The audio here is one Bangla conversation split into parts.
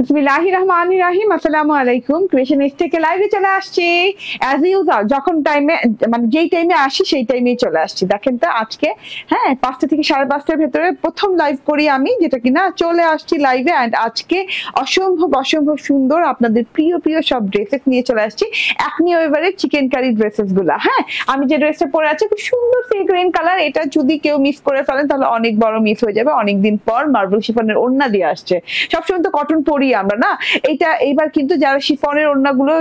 বিসমিল্লাহির রহমানির রহিম। আসসালামু আলাইকুম। ক্রিয়েশনিস্ট থেকে লাইভে চলে আসছি অ্যাজ ইউজুয়াল, যখন টাইমে মানে যেই টাইমে আসি সেই টাইমেই চলে আসছি। দেখেন তো আজকে 5টা থেকে 5:30টার ভেতরে প্রথম লাইভ করি আমি, যেটা কিনা চলে আসছি লাইভে। অ্যান্ড আজকে অসম্ভব অসম্ভব সুন্দর আপনাদের প্রিয় প্রিয় সব ড্রেসেস নিয়ে চলে আসছি। অ্যাকনি ওয়েভারের চিকেন কারি ড্রেসেস গুলা। আমি যে ড্রেসটা পরে আছি খুব সুন্দর সি গ্রিন কালার। এটা যদি কেউ মিস করে ফেলেন তাহলে অনেক বড় মিস হয়ে যাবে। অনেকদিন পর মার্বেল শিফনের ওড়না দিয়ে আসছে। সবসময় তো কটন পরি আমরা না, এইবার কিন্তু যারা শিফনের ওড়নাগুলো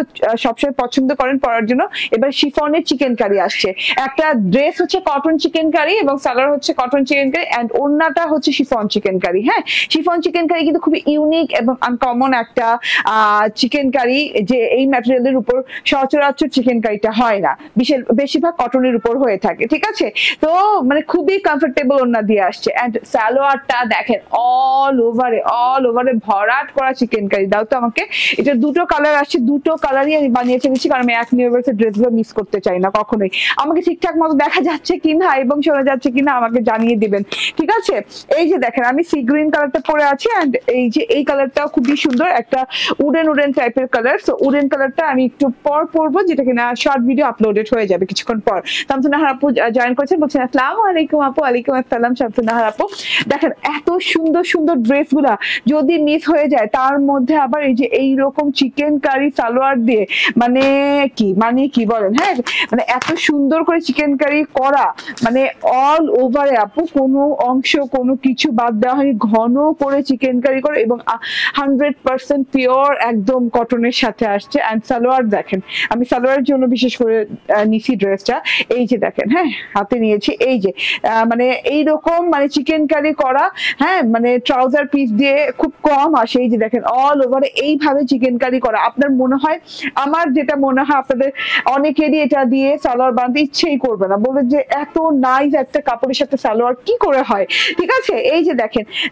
সবসময় পছন্দ করেন পরার জন্য, এবার শিফনের চিকেন কারি আসছে। একটা ড্রেস হচ্ছে কটন চিকেন কারি এবং সালোয়ার হচ্ছে কটন চিকেন কারি, এন্ড ওড়নাটা হচ্ছে chiffon chicken curry. Chiffon chicken curry কিন্তু খুবই ইউনিক এবং আনকমন একটা চিকেন কারি, যে এই ম্যাটেরিয়ালের উপর সচরাচর চিকেন কারিটা হয় না, বেশিরভাগ কটনের উপর হয়ে থাকে। ঠিক আছে, তো মানে খুবই কমফোর্টেবল ওড়না দিয়ে আসছে। এন্ড সালোয়ারটা দেখেন অল ওভারে ভরাট করা চিকেন কারি। দাও তো আমাকে, এটা দুটো কালার আসছে, দুটো কালারই আমি বানিয়ে ফেলেছি, কারণ আমি অ্যাকনি ওয়েভারের ড্রেসগুলো মিস করতে চাই না কখনোই। আমাকে ঠিকঠাক মতো দেখা যাচ্ছে কিনা এবং শোনা যাচ্ছে কিনা আমাকে জানিয়ে দিবেন, ঠিক আছে? এই যে দেখেন আমি সি গ্রিন কালারটা পরে আছি, এন্ড এই যে এই কালারটাও খুবই সুন্দর, একটা উডেন টাইপের কালার। সো উডেন কালারটা আমি একটু পর পরবো, যেটা কিনা শর্ট ভিডিও আপলোডেড হয়ে যাবে কিছুক্ষণ পর। শামসুন্নাহার আপু জয়েন করেছেন, বলছেন আসসালামু আলাইকুম আপু। ওয়ালাইকুম আসসালাম শামসুন্নাহার আপু। দেখেন এত সুন্দর সুন্দর ড্রেস গুলা যদি মিস হয়ে যায়, তার মধ্যে আবার এই যে এইরকম চিকেন কারি সালোয়ার দিয়ে মানে কি বলেন, মানে এত সুন্দর করে চিকেন কারি করা, মানে অল ওভারে আপু কোনো অংশ কোনো কিছু বাদ দেওয়া হয়নি, ঘন করে চিকেন কারি করে এবং 100% পিওর একদম কটনের সাথে আসছে। এন্ড সালোয়ার দেখেন, আমি সালোয়ারের জন্য বিশেষ করে নিছি ড্রেসটা। এই যে দেখেন, হাতে নিয়েছি, এই যে মানে এইরকম মানে চিকেন কারি করা, মানে ট্রাউজার পিস দিয়ে খুব কম আসে। এই যে দেখেন অল ওভারে এইভাবে চিকেন কারি করা। আপনার মনে হয়, আমার যেটা মনে হয় আপনাদের অনেকেরই এটা দিয়ে সালোয়ার বানাতে ইচ্ছেই করবে না, বলবে যে এত নাইস একটা কাপড়ের সাথে সালোয়ার কি করে হয়। ঠিক আছে, এই যে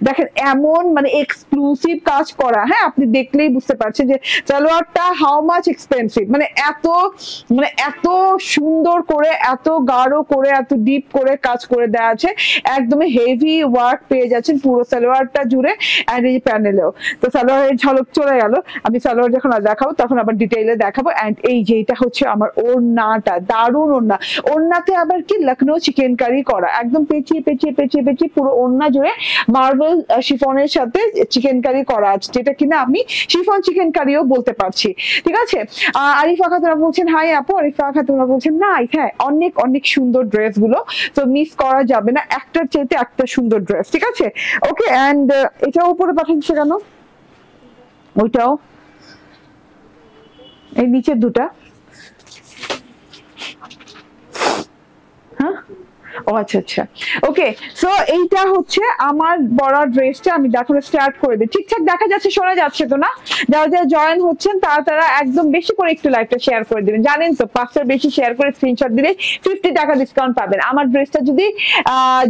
দেখেন এমন মানে এক্সক্লুসিভ কাজ করা। আপনি দেখলেই বুঝতে পারছেন যে সালোয়ারটা হাউ মাচ এক্সপেন্সিভ, মানে এত সুন্দর করে, এত গাঢ় করে, এত ডিপ করে কাজ করে দেওয়া আছে। একদমই হেভি ওয়ার্ক পেয়ে যাচ্ছেন পুরো সালোয়ারটা জুড়ে, এন্ড এই প্যানেলেও। তো সালোয়ারের ঝলক চলে গেল, আমি সালোয়ার যখন দেখাবো তখন আবার ডিটেইলে দেখাবো। এন্ড এই যে এটা হচ্ছে আমার ওড়নাটা, দারুণ ওড়না। ওড়নাতে আবার কি লখনৌ চিকেন কারি করা, একদম পেঁচিয়ে পুরো ওড়না জুড়ে মার্বেল শিফনের সাথে চিকেন কারি করা আছে, যেটা কিনা আমি শিফন চিকেন কারিও বলতে পারছি। ঠিক আছে, আরিফা খাতুন বলছেন হাই আপু। আরিফা খাতুন বলছেন নাই, অনেক সুন্দর ড্রেস গুলো, তো মিস করা যাবে না, একটার চাইতে একটা সুন্দর ড্রেস। ঠিক আছে, ওকে। এন্ড এটাও উপরে পাঠাচ্ছে কেন, ওইটাও এই নিচের দুটা, ও আচ্ছা ওকে। সো এইটা হচ্ছে আমার বড় ড্রেসটা, আমি দেখো স্টার্ট করে দিই। ঠিকঠাক দেখা যাচ্ছে, শোনা যাচ্ছে তো না? যারা জয়েন হচ্ছেন তারা একদম বেশি করে একটু লাইভটা শেয়ার করে দিবেন। জানেন তো 5টার বেশি শেয়ার করে স্ক্রিনশট দিলে 50 টাকা ডিসকাউন্ট পাবেন। আমার ড্রেসটা যদি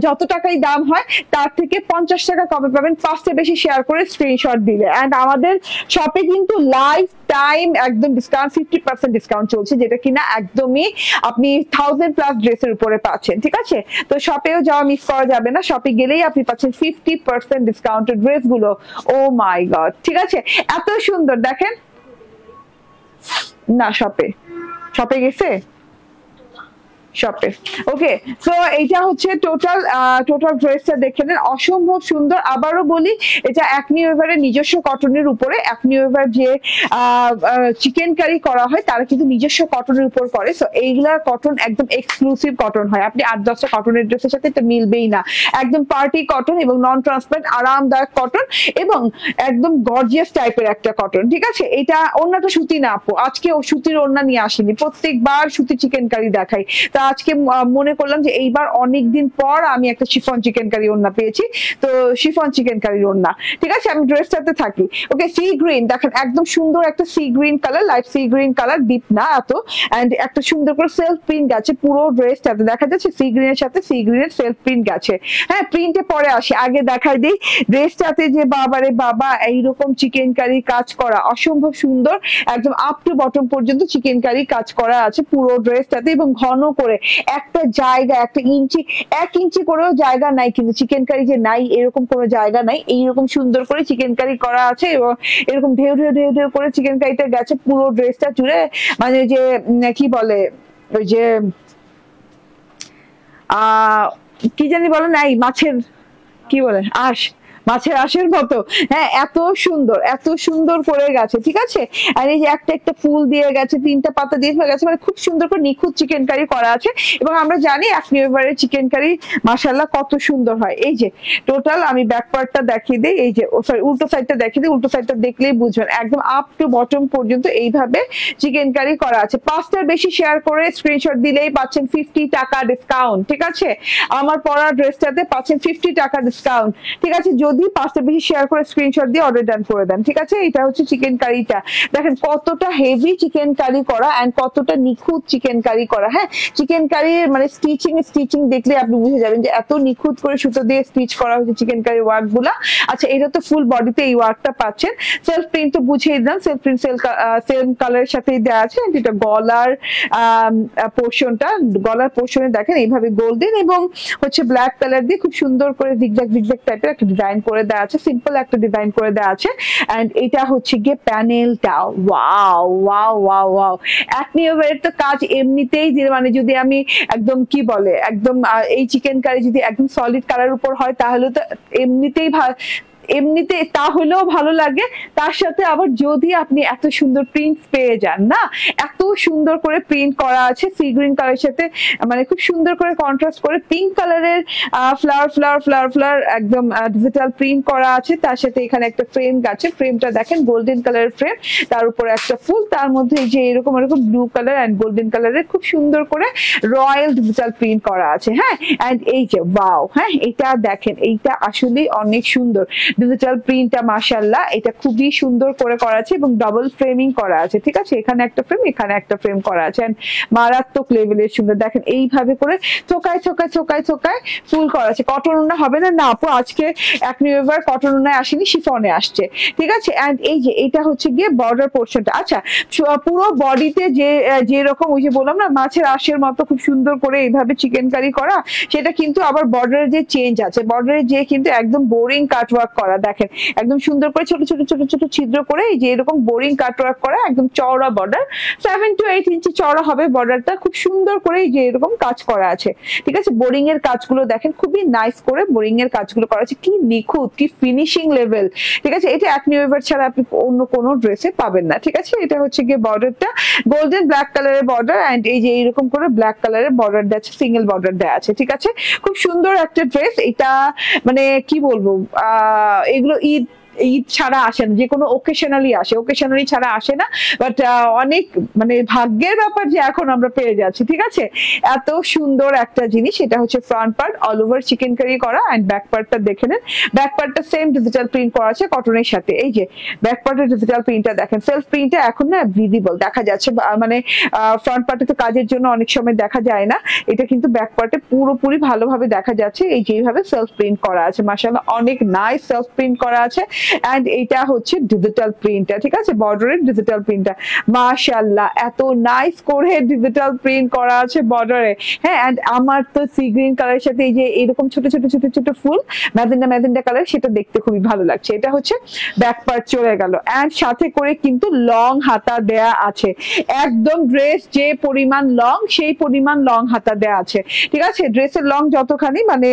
যত টাকাই দাম হয় তার থেকে 50 টাকা কমে পাবেন 5টার বেশি শেয়ার করে স্ক্রিনশট দিলে। এন্ড আমাদের শপে কিন্তু লাইফ টাইম একদম ডিসকাউন্ট 50% ডিসকাউন্ট চলছে, যেটা কিনা একদমই আপনি 1000+ ড্রেসের উপরে পাচ্ছেন। ঠিক আছে, তো শপেও যাওয়া মিস করা যাবে না, শপে গেলেই আপনি পাচ্ছেন 50% ডিসকাউন্টেড ড্রেস গুলো। ও মাই গড, ঠিক আছে, এত সুন্দর। দেখেন না, শপে গেছে, শপে। ওকে, সো এইটা হচ্ছে টোটাল ড্রেসটা দেখে নেন, অসম্ভব সুন্দর। আবারও বলি, এটা অ্যাকনি ওয়েভারের নিজস্ব কটনের উপরে। অ্যাকনি ওয়েভার যে চিকেন কারি করা হয় তারা কিন্তু নিজস্ব কটনের উপর করে। সো এইগুলা কটন একদম এক্সক্লুসিভ কটন হয়, আপনি 8-10টা কটনের ড্রেসের সাথে এটা মিলবেই না। একদম পার্টি কটন এবং নন ট্রান্সপারেন্ট আরামদায়ক কটন এবং একদম গর্জিয়াস টাইপের একটা কটন। ঠিক আছে, এটা ওড়নাটা সুতি না আপু, আজকে ও সুতির ওড়না নিয়ে আসেনি, প্রত্যেকবার সুতি চিকেন কারি দেখাই। তা আজকে মনে করলাম যে এইবার অনেকদিন পর আমি একটা শিফন চিকেন কারি ওড়না পেয়েছি, তো শিফন চিকেন কারি ওড়না। ঠিক আছে, আমি ড্রেসটাতে থাকি। ওকে, সি গ্রিন দেখেন, একদম সুন্দর একটা sea green colour, light sea green colour, deep না এত। এন্ড একটা সুন্দর করে সেলফ প্রিন্ট গেছে পুরো ড্রেসটাতে, দেখা যাচ্ছে সি গ্রিনের সাথে সি গ্রিনের সেলফ প্রিন্ট গেছে। প্রিন্টে পরে আসে, আগে দেখাই দিই ড্রেসটাতে যে বাবারে বাবা এইরকম চিকেন কারি কাজ করা, অসম্ভব সুন্দর, একদম আপ টু বটম পর্যন্ত চিকেন কারি কাজ করা আছে পুরো ড্রেসটাতে এবং ঘন করে ভিতরে একটা জায়গা, একটা ইঞ্চি, 1 ইঞ্চি করেও জায়গা নাই, কিন্তু চিকেন কারি যে নাই এরকম কোনো জায়গা নাই। এইরকম সুন্দর করে চিকেন কারি করা আছে এবং এরকম ঢেউ ঢেউ ঢেউ ঢেউ করে চিকেন কারিটা গেছে পুরো ড্রেসটা জুড়ে। মানে যে কি বলে ওই যে কি জানি বলে না, এই মাছের কি বলে আঁশ, মাছের আঁশের মতো, হ্যাঁ এত সুন্দর করে গেছে, ঠিক আছে। আর এই যে একটা একটা ফুল দিয়ে গেছে, 3টা পাতা দিয়ে গেছে, মানে খুব সুন্দর করে নিখুঁত চিকেন কারি করা আছে। এবং আমরা জানি একনি এভারের চিকেন কারি মাশাআল্লাহ কত সুন্দর হয়। এই যে টোটাল আমি ব্যাক পার্টটা দেখিয়ে দিই, এই যে সরি উল্টো সাইডটা দেখিয়ে দিই, উল্টো সাইডটা দেখলেই বুঝবেন একদম আপ টু বটম পর্যন্ত এইভাবে চিকেন কারি করা আছে। 5টার বেশি শেয়ার করে স্ক্রিনশট দিলেই পাচ্ছেন 50 টাকা ডিসকাউন্ট, ঠিক আছে। আমার পরা ড্রেসটাতে পাচ্ছেন 50 টাকা ডিসকাউন্ট, ঠিক আছে, যদি 5টা বেশি শেয়ার করে স্ক্রিনশট দিয়ে অর্ডার ডান করে দেন, ঠিক আছে। এটা হচ্ছে চিকেন কারিটা, দেখেন কতটা হেভি চিকেন কারি করা এন্ড কতটা নিখুঁত চিকেন কারি করা। হ্যাঁ চিকেন কারির মানে স্টিচিং দেখলে আপনি বুঝে যাবেন যে এত নিখুঁত করে সুতো দিয়ে স্টিচ করা হয়েছে চিকেন কারি ওয়ার্ক গুলা। আচ্ছা এটা তো ফুল বডিতে এই ওয়ার্কটা পাচ্ছেন। সেলফ প্রিন্ট তো বুঝিয়ে দিলাম, সেলফ প্রিন্ট সেম কালারের সাথেই দেওয়া আছে। এটা গলার পোর্শনটা, গলার পোর্শনে দেখেন এইভাবে গোল্ডেন এবং হচ্ছে ব্ল্যাক কালার দিয়ে খুব সুন্দর করে জিগজ্যাগ টাইপের একটা ডিজাইন করে দেওয়া আছে, সিম্পল একটা ডিজাইন করে দেওয়া আছে। এন্ড এটা হচ্ছে গিয়ে প্যানেলটা, ওয়াও ওয়াও ওয়াও ওয়াও। একনি এভারের তো কাজ এমনিতেই মানে যদি আমি একদম কি বলে একদম এই চিকেন কারি যদি একদম সলিড কালার উপর হয় তাহলে তো এমনিতে তা হলেও ভালো লাগে। তার সাথে আবার যদি আপনি এত সুন্দর প্রিন্ট পেয়ে যান না, এত সুন্দর করে প্রিন্ট করা আছে সি গ্রিন কালারের সাথে, মানে খুব সুন্দর করে কন্ট্রাস্ট করে পিঙ্ক কালারের ফ্লাওয়ার একদম ডিজিটাল প্রিন্ট করা আছে। তার সাথে এখানে একটা ফ্রেম আছে, ফ্রেমটা দেখেন গোল্ডেন কালারের ফ্রেম, তার উপরে একটা ফুল, তার মধ্যে যে এরকম ব্লু কালার এন্ড গোল্ডেন কালারের খুব সুন্দর করে রয়্যাল ডিজিটাল প্রিন্ট করা আছে। হ্যাঁ এন্ড এই যে ওয়াও, হ্যাঁ এটা দেখেন, এইটা আসলে অনেক সুন্দর ডিজিটাল প্রিন্টটা মাশাআল্লাহ, এটা খুবই সুন্দর করে করা আছে এবং ডাবল ফ্রেমিং করা আছে, ঠিক আছে। এখানে একটা ফ্রেম, এখানে একটা ফ্রেম করা আছে, মারাত্মক লেভেলের সুন্দর। দেখেন এইভাবে করে থোকায় ফুল করা আছে। কটন ওড়না হবে না, না আপু আজকে একনি এভার কটন ওড়নায় আসেনি, শিফনে আসছে, ঠিক আছে। এন্ড এই যে এটা হচ্ছে গিয়ে বর্ডার পোর্শনটা। আচ্ছা পুরো বডিতে যে রকম ওই যে বললাম না মাছের আঁশের মতো খুব সুন্দর করে এইভাবে চিকেন কারি করা, সেটা কিন্তু আবার বর্ডারের যে চেঞ্জ আছে, বর্ডারের যে কিন্তু একদম বোরিং কাটওয়ার্ক করা, দেখেন একদম সুন্দর করে ছোট ছোট ছিদ্র করে এই যে এরকম বোরিং কাটওয়ার্ক করা, একদম চওড়া বর্ডার, 7 to 8 ইঞ্চি চওড়া হবে বর্ডারটা, খুব সুন্দর করে এই যে এরকম কাজ করা আছে, ঠিক আছে। বোরিং এর কাজগুলো দেখেন খুবই নাইস করে বোরিং এর কাজগুলো করা আছে, কি নিখুঁত, কি ফিনিশিং লেভেল, ঠিক আছে। এটা একনি এভার ছাড়া আপনি অন্য কোনো ড্রেসে পাবেন না, ঠিক আছে। এটা হচ্ছে গিয়ে বর্ডারটা গোল্ডেন ব্ল্যাক কালারের বর্ডার এন্ড এই যে এইরকম করে ব্ল্যাক কালারের বর্ডার দেওয়া আছে, সিঙ্গেল বর্ডার দেওয়া আছে, ঠিক আছে। খুব সুন্দর একটা ড্রেস এটা, মানে কি বলবো এগুলো ঈদ ছাড়া আসে না, যে কোনো ওকেশনালি আসে, ওকেশনালি ছাড়া আসে না। বাট অনেক মানে ভাগ্যের ব্যাপার যে এখন আমরা পেয়ে যাচ্ছি, ঠিক আছে। এত সুন্দর একটা জিনিস, এটা হচ্ছে front part all over chikankari করা এন্ড ব্যাক পার্টটা দেখে নেন, ব্যাক পার্টটা সেম ডিজিটাল প্রিন্ট করা আছে কটনের সাথে। এই যে ব্যাক পার্টের ডিজিটাল প্রিন্টটা দেখেন, সেলফ প্রিন্টটা এখন না ভিজিবল দেখা যাচ্ছে, মানে ফ্রন্ট পার্টে তো কাজের জন্য অনেক সময় দেখা যায় না, এটা কিন্তু ব্যাক পার্টে পুরোপুরি ভালোভাবে দেখা যাচ্ছে। এই যেভাবে সেলফ প্রিন্ট করা আছে মাশাআল্লাহ অনেক নাইস সেলফ প্রিন্ট করা আছে। এন্ড এটা হচ্ছে ডিজিটাল প্রিন্টটা, ঠিক আছে, বর্ডারের ডিজিটাল প্রিন্টটা মাশাআল্লাহ এত নাইস করে ডিজিটাল প্রিন্ট করা আছে বর্ডারে। হ্যাঁ এন্ড আমার তো সি গ্রিন কালারের সাথে এই যে এরকম ছোট ছোট ফুল ম্যাজেন্ডা কালার, সেটা দেখতে খুবই ভালো লাগছে। এটা হচ্ছে ব্যাক পার্ট চলে গেল এন্ড সাথে করে কিন্তু লং হাতা দেয়া আছে, একদম ড্রেস যে পরিমাণ লং সেই পরিমাণ লং হাতা দেয়া আছে, ঠিক আছে। ড্রেসের লং যতখানি মানে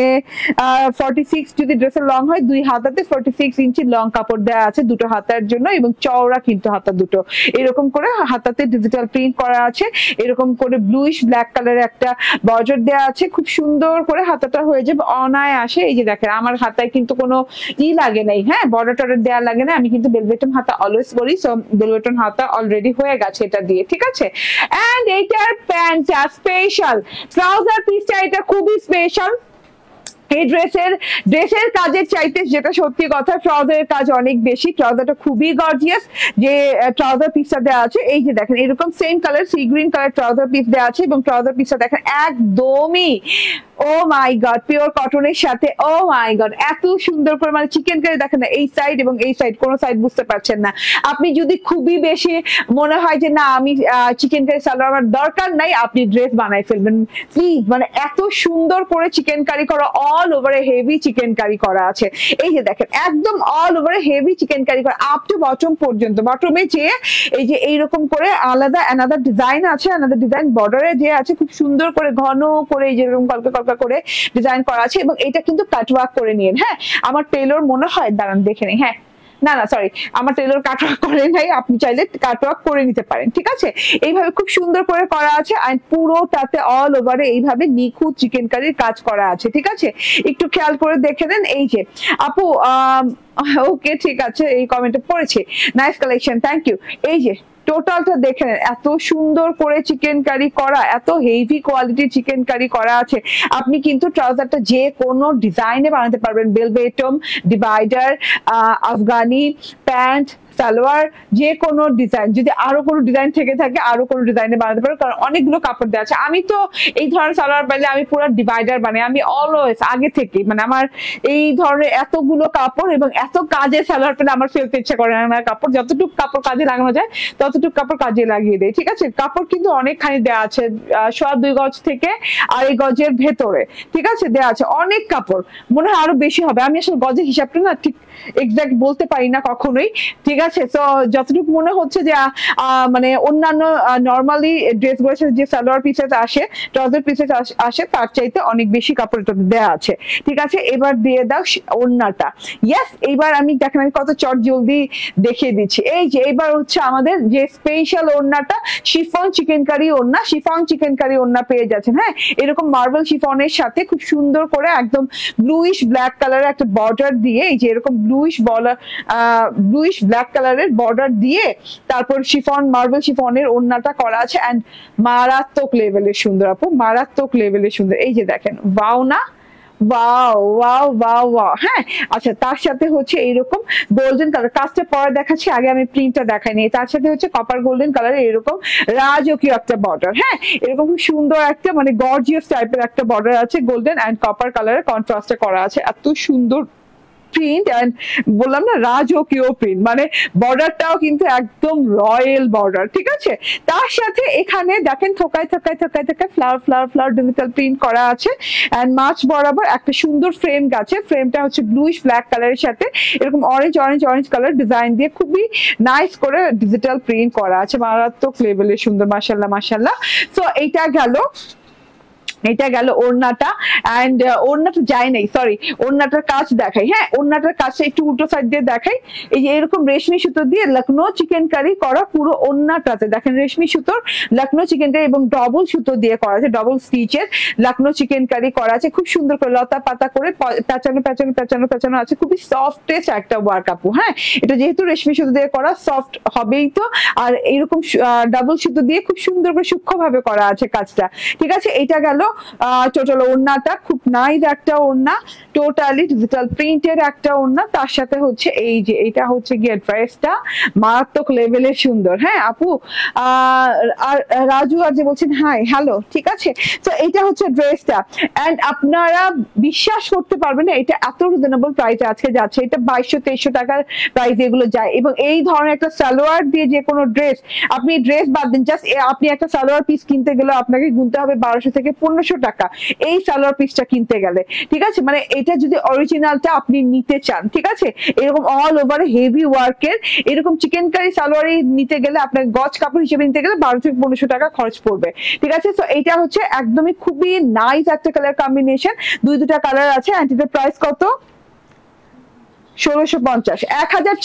46 যদি ড্রেসের লং হয়, 2 হাতাতে 46 ইঞ্চি লং কাপড় দেওয়া আছে দুটো হাতার জন্য এবং চওড়া কিন্তু হাতা দুটো, এরকম করে হাতাতে ডিজিটাল প্রিন্ট করা আছে, এরকম করে ব্লুইশ ব্ল্যাক কালারের একটা বর্ডার দেওয়া আছে, খুব সুন্দর করে হাতাটা হয়ে যাবে অনায়াসে। এই যে দেখেন আমার হাতায় কিন্তু কোনো লাগে নাই, হ্যাঁ বর্ডার টর্ডার দেওয়া লাগে না, আমি কিন্তু বেলভেটন হাতা অলওয়েজ করি, সো বেলভেটন হাতা অলরেডি হয়ে গেছে এটা দিয়ে, ঠিক আছে। এন্ড এইটার প্যান্টটা স্পেশাল, ট্রাউজার পিসটা এটা খুবই স্পেশাল, এই ড্রেসের কাজের চাইতে যেটা সত্যি কথা, ট্রাউজারের কাজ অনেক বেশি। ট্রাউজারটা খুবই গর্জিয়াস, যে ট্রাউজার পিসটা দেওয়া আছে এই যে দেখেন এরকম same colour sea green colour trouser piece দেওয়া আছে, এবং ট্রাউজার পিসটা দেখেন একদমই ও মাই গড পিওর কটনের সাথে। ও মাই গড এত সুন্দর করে, মানে চিকেন কারি দেখেন না, এই সাইড এবং এই সাইড, কোনো সাইড বুঝতে পারছেন না। আপনি যদি খুবই বেশি মনে হয় যে না আমি চিকেন কারি সালোয়ার আমার দরকার নাই, আপনি ড্রেস বানাই ফেলবেন প্লিজ। মানে এত সুন্দর করে চিকেন কারি করা, অল ওভারে হেভি চিকেন কারি করা আছে। এই যে দেখেন একদম অল ওভারে হেভি চিকেন কারি করা আপ টু বটম পর্যন্ত। বটমে যে এই যে এইরকম করে আলাদা অ্যানাদার ডিজাইন আছে, অ্যানাদার ডিজাইন বর্ডারে যে আছে খুব সুন্দর করে ঘন করে এই যেরকম কলকা কলকা করে ডিজাইন করা আছে, এবং এটা কিন্তু কাটওয়ার্ক করে নিন। হ্যাঁ আমার টেলর মনে হয়, দাঁড়ান দেখে নেই, হ্যাঁ না সরি আমার টেলর কাটওয়ার্ক করে নাই, আপনি চাইলে কাটওয়ার্ক করে নিতে পারেন, ঠিক আছে। এইভাবে খুব সুন্দর করে করা আছে, আর পুরোটাতে অল ওভারে এইভাবে নিখুঁত চিকেন কারির কাজ করা আছে, ঠিক আছে। একটু খেয়াল করে দেখে নেন। এই যে আপু ওকে ঠিক আছে, এই কমেন্টে পড়েছে, নাইস কালেকশন, থ্যাংক ইউ। এই যে টোটালটা দেখে নেন, এত সুন্দর করে চিকেন কারি করা, এত হেভি কোয়ালিটির চিকেন কারি করা আছে। আপনি কিন্তু ট্রাউজারটা যে কোনো ডিজাইনে বানাতে পারবেন, বেলভেটম, ডিভাইডার, আফগানি প্যান্ট, সালোয়ার, যে কোনো ডিজাইন, যদি আরো কোনো ডিজাইন থেকে থাকে আরো কোনো ডিজাইনে বানাতে পারো, কারণ অনেকগুলো কাপড় দেওয়া আছে। আমি তো এই ধরনের সালোয়ার পাইলে আমি পুরো ডিভাইডার বানাই, আমি অলওয়েজ আগে থেকে, মানে আমার এই ধরনের এতগুলো কাপড় এবং এত কাজে সালোয়ার পেলে আমার ফেলতে ইচ্ছা করে না কাপড়, যতটুকু কাপড় কাজে লাগানো যায় ততটুকু কাপড় কাজে লাগিয়ে দেয়, ঠিক আছে। কাপড় কিন্তু অনেকখানি দেওয়া আছে, 2.5 গজ থেকে 2.5 গজের ভেতরে, ঠিক আছে দেওয়া আছে অনেক কাপড়, মনে হয় আরো বেশি হবে। আমি আসলে গজের হিসাবটা না ঠিক এক্সাক্ট বলতে পারি না কখনোই, ঠিক আছে। তো যতটুকু মনে হচ্ছে যে মানে অন্যান্য নরমালি ড্রেসগুলোর সাথে যে সালোয়ার পিসেস আসে, ট্রাউজার পিসেস আসে, তার চাইতে অনেক বেশি কাপড় দেওয়া আছে, ঠিক আছে। এবার দিয়ে দাও ওড়নাটা। ইয়েস, এইবার আমি দেখেন আমি কত চট জলদি দেখিয়ে দিচ্ছি। এই যে এবার হচ্ছে আমাদের যে স্পেশাল ওড়নাটা, শিফন চিকেন কারি ওড়না, শিফন চিকেন কারি ওড়না পেয়ে যাচ্ছেন। হ্যাঁ এরকম মার্বেল শিফনের সাথে খুব সুন্দর করে একদম ব্লুইশ ব্ল্যাক কালারের একটা বর্ডার দিয়ে, এই যে এরকম ব্লুইশ ব্ল্যাক কালারের বর্ডার দিয়ে তারপর শিফন মার্বেল শিফনের ওড়নাটা করা আছে, এন্ড মারাত্মক লেভেলের সুন্দর আপু, মারাত্মক লেভেলের সুন্দর। এই যে দেখেন ওয়াও না, ওয়াও ওয়াও ওয়াও ওয়াও। হ্যাঁ আচ্ছা, তার সাথে হচ্ছে এইরকম গোল্ডেন কালার, কাজটা পরে দেখাচ্ছি, আগে আমি প্রিন্টটা দেখাইনি। তার সাথে হচ্ছে কপার গোল্ডেন কালারের এরকম রাজকীয় একটা বর্ডার। হ্যাঁ এরকম খুব সুন্দর একটা মানে গর্জিয়াস টাইপের একটা বর্ডার আছে, গোল্ডেন এন্ড কপার কালারের কন্ট্রাস্টে করা আছে, এত সুন্দর প্রিন্ট, এন্ড বললাম না রাজকীয় প্রিন্ট, মানে বর্ডারটাও কিন্তু একদম রয়্যাল বর্ডার, ঠিক আছে। তার সাথে এখানে দেখেন থোকায় থোকায় থোকায় থোকায় flower flower flower digital print করা আছে, এন্ড মাছ বরাবর একটা সুন্দর ফ্রেম গেছে। ফ্রেমটা হচ্ছে ব্লুইশ ব্ল্যাক কালারের সাথে এরকম orange orange orange colour design দিয়ে খুবই নাইস করে ডিজিটাল প্রিন্ট করা আছে, মারাত্মক লেভেলের সুন্দর, মাশাআল্লাহ মাশাআল্লাহ। সো এইটা গেল, এটা গেল ওড়নাটা, এন্ড ওড়নাটা যায় নাই, সরি ওড়নাটার কাজ দেখাই। হ্যাঁ ওড়নাটার কাজটা একটু উল্টো সাইড দিয়ে দেখাই। এই যে এরকম রেশমি সুতো দিয়ে লখনৌ চিকেন কারি করা পুরো ওড়নাটাতে দেখেন, রেশমি সুতোর লখনৌ চিকেন কারি এবং ডবল সুতো দিয়ে করা আছে, ডবল স্টিচের লখনৌ চিকেন কারি করা আছে, খুব সুন্দর করে লতা পাতা করে পেঁচানো পেঁচানো পেঁচানো পেঁচানো আছে, খুবই সফটেস্ট একটা ওয়ার্ক আপু। হ্যাঁ এটা যেহেতু রেশমি সুতো দিয়ে করা, সফট হবেই তো, আর এইরকম ডাবল সুতো দিয়ে খুব সুন্দর করে সূক্ষ্ম ভাবে করা আছে কাজটা, ঠিক আছে। এটা গেল টোটাল ওড়নাটা, খুব নাইস একটা ওড়না, টোটালি ডিজিটাল প্রিন্টের একটা ওড়না। তার সাথে হচ্ছে এই যে এটা হচ্ছে গিয়ে ড্রেসটা মারাত্মক লেভেলের সুন্দর। হ্যাঁ আপু আর রাজু আর যে বলছেন হাই হ্যালো, ঠিক আছে। তো এটা হচ্ছে ড্রেসটা, এন্ড আপনারা বিশ্বাস করতে পারবেন না এটা এত রিজনেবল প্রাইসে আজকে যাচ্ছে, এটা 2200-2300 টাকার প্রাইস এগুলো যায়। এবং এই ধরনের একটা সালোয়ার দিয়ে যে কোনো ড্রেস, আপনি ড্রেস বাদ দিন, জাস্ট আপনি একটা সালোয়ার পিস কিনতে গেলে আপনাকে গুনতে হবে 1200 থেকে 1500 টাকা এই সালোয়ার পিসটা কিনতে গেলে, ঠিক আছে। মানে এটা যদি অরিজিনালটা আপনি নিতে চান, ঠিক আছে, এরকম অল ওভার হেভি ওয়ার্কের এরকম চিকেন কারি সালোয়ারই নিতে গেলে আপনার গজ কাপড় হিসেবে নিতে গেলে 1200 থেকে 1500 টাকা খরচ পড়বে, ঠিক আছে। তো এইটা হচ্ছে একদমই খুবই নাইস একটা কালার কম্বিনেশন, দুইটা কালার আছে। এন্ড এটার প্রাইস কত? 1650,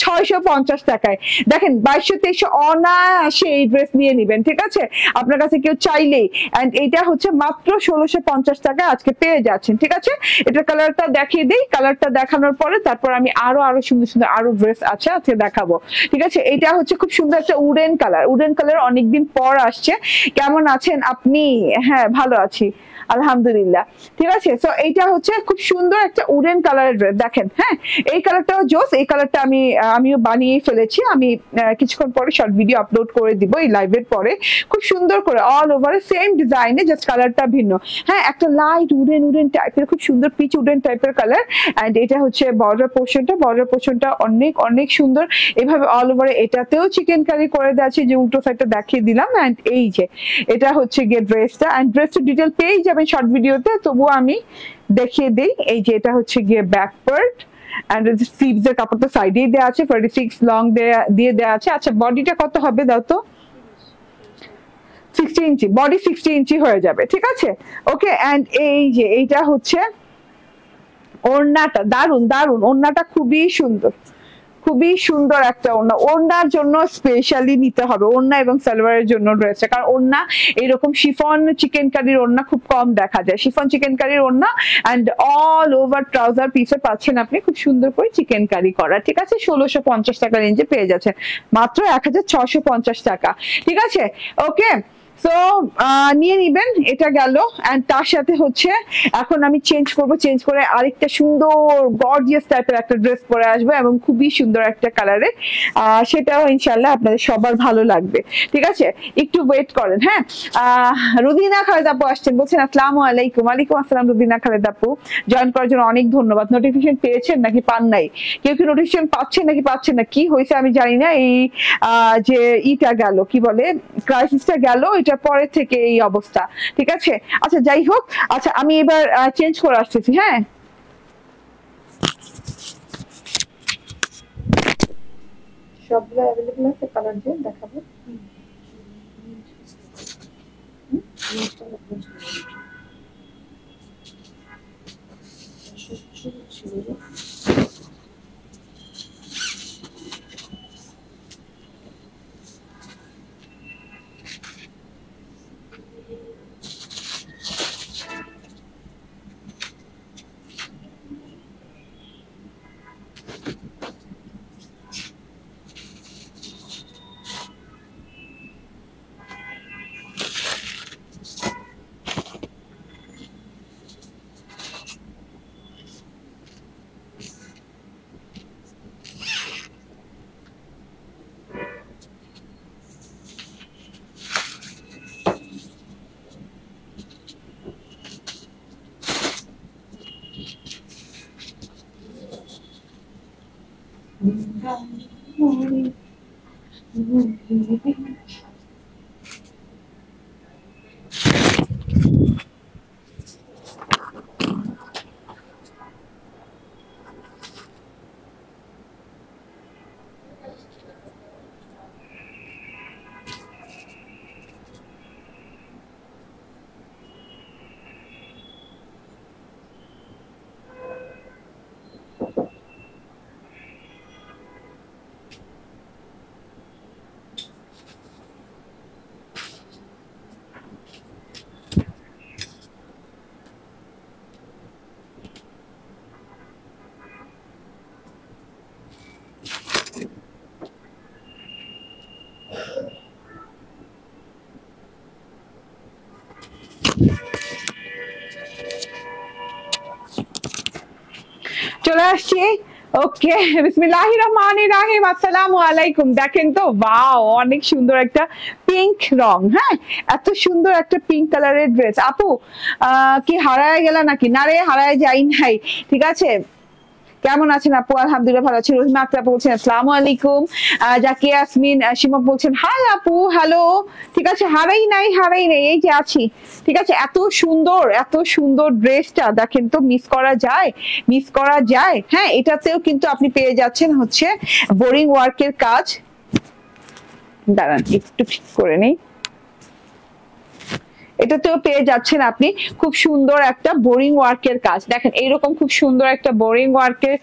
1650 টাকায়। দেখেন 2200-2300 অনায়াসে এই ড্রেস নিয়ে নিবেন, ঠিক আছে, আপনার কাছে কেউ চাইলেই। এন্ড এইটা হচ্ছে মাত্র 1650 টাকায় আজকে পেয়ে যাচ্ছেন, ঠিক আছে। এটা কালারটা দেখিয়ে দিই, কালারটা দেখানোর পরে তারপর আমি আরো সুন্দর সুন্দর আরো ড্রেস আছে আজকে দেখাবো, ঠিক আছে। এটা হচ্ছে খুব সুন্দর একটা উডেন কালার, উডেন কালার অনেকদিন পর আসছে। কেমন আছেন আপনি? হ্যাঁ ভালো আছি আলহামদুলিল্লাহ, ঠিক আছে। সো এইটা হচ্ছে খুব সুন্দর একটা উডেন কালারের ড্রেস, দেখেন। হ্যাঁ, এই কালারটাও জোস, এই কালারটা আমিও বানিয়ে ফেলেছি। আমি কিছুক্ষণ পরে শর্ট ভিডিও আপলোড করে দিব এই লাইভের পরে। খুব সুন্দর করে অল ওভারে সেম ডিজাইনে, জাস্ট কালারটা ভিন্ন। হ্যাঁ, একটা লাইট উডেন টাইপের খুব সুন্দর পিচ উডেন টাইপের কালার। এন্ড এটা হচ্ছে বর্ডার পোর্শনটা অনেক অনেক সুন্দর। এভাবে অল ওভারে এটাতেও চিকেন কারি করে দেওয়া, যে উল্টো সাইডটা দেখিয়ে দিলাম। এন্ড এই যে এটা হচ্ছে গিয়ে ড্রেসটা, এন্ড ড্রেসটা ডিটেল পেয়ে যাবেন শর্ট ভিডিওতে, তবুও আমি দেখিয়ে দিই। এই যে এটা হচ্ছে গিয়ে ব্যাক পার্ট, এন্ড স্লিভস এর কাপড়টা সাইডেই দেওয়া আছে, 46 লং দিয়ে দেওয়া আছে। আচ্ছা, বডিটা কত হবে দাও তো? 60 ইঞ্চি, বডি 60 ইঞ্চি হয়ে যাবে, ঠিক আছে। ওকে, এন্ড এই যে এইটা হচ্ছে ওড়নাটা, দারুন দারুন ওড়নাটা, খুবই সুন্দর, খুবই সুন্দর একটা ওড়না। ওড়নার জন্য স্পেশালি নিতে হবে, ওড়না এবং সালোয়ারের জন্য ড্রেসটা, কারণ ওড়না এরকম শিফন চিকেন কারির ওড়না খুব কম দেখা যায়। শিফন চিকেন কারির ওড়না এন্ড অল ওভার ট্রাউজার পিসে পাচ্ছেন আপনি খুব সুন্দর করে চিকেন কারি করা, ঠিক আছে। 1650 টাকা রেঞ্জে পেয়ে যাচ্ছেন, মাত্র 1650 টাকা, ঠিক আছে। ওকে, সো নিয়ে নিবেন, এটা গেল। এন্ড তার সাথে হচ্ছে এখন আমি চেঞ্জ করে আরেকটা সুন্দর গর্জিয়াস টাইপের একটা ড্রেস পরে আসবো, এবং খুবই সুন্দর একটা কালারে, সেটাও ইনশাল্লাহ আপনাদের সবার ভালো লাগবে, ঠিক আছে। একটু ওয়েট করেন। হ্যাঁ, রুদিনা খালেদ আপু আসছেন, বলছেন আসসালামু আলাইকুম। ওয়ালাইকুম আসসালাম রুদিনা খালেদ আপু, জয়েন করার জন্য অনেক ধন্যবাদ। নোটিফিকেশন পেয়েছেন নাকি পান নাই? কেউ কি নোটিফিকেশন পাচ্ছেন নাকি পাচ্ছেন না, কি হয়েছে আমি জানি না। এই যে ইটা গেল, কি বলে, ক্রাইসিসটা গেল, এটার পরে থেকে এই অবস্থা, ঠিক আছে। আচ্ছা, যাই হোক, আচ্ছা আমি এবার চেঞ্জ করে আসতেছি। হ্যাঁ, সবগুলো অ্যাভেলেবল আছে, কালার যে দেখাবো। চলে আসছি। ওকে, বিসমিল্লাহির রহমানির রহিম, আসসালামু আলাইকুম। দেখেন তো, ওয়াও, অনেক সুন্দর একটা পিঙ্ক রং। হ্যাঁ, এত সুন্দর একটা পিঙ্ক কালারের ড্রেস। আপু কি হারায় গেল নাকি? না রে, হারায় যাই নাই, ঠিক আছে। কেমন আছেন আপু? আলহামদুলিল্লাহ ভালো আছি। রহিমা আক্তার বলছেন আসসালামু আলাইকুম। জাকিয়া ইয়াসমিন শিমক বলছেন হাই আপু, হ্যালো, ঠিক আছে। হারাই নাই, এই যে আছি, ঠিক আছে। এত সুন্দর ড্রেসটা দেখেন তো, মিস করা যায়। হ্যাঁ, এটাতেও কিন্তু আপনি পেয়ে যাচ্ছেন হচ্ছে বোরিং ওয়ার্কের কাজ। দাঁড়ান একটু ঠিক করে নেই। এটাতেও পেয়ে যাচ্ছেন আপনি খুব সুন্দর একটা বোরিং ওয়ার্কের কাজ। দেখেন এইরকম খুব সুন্দর একটা বোরিং ওয়ার্কের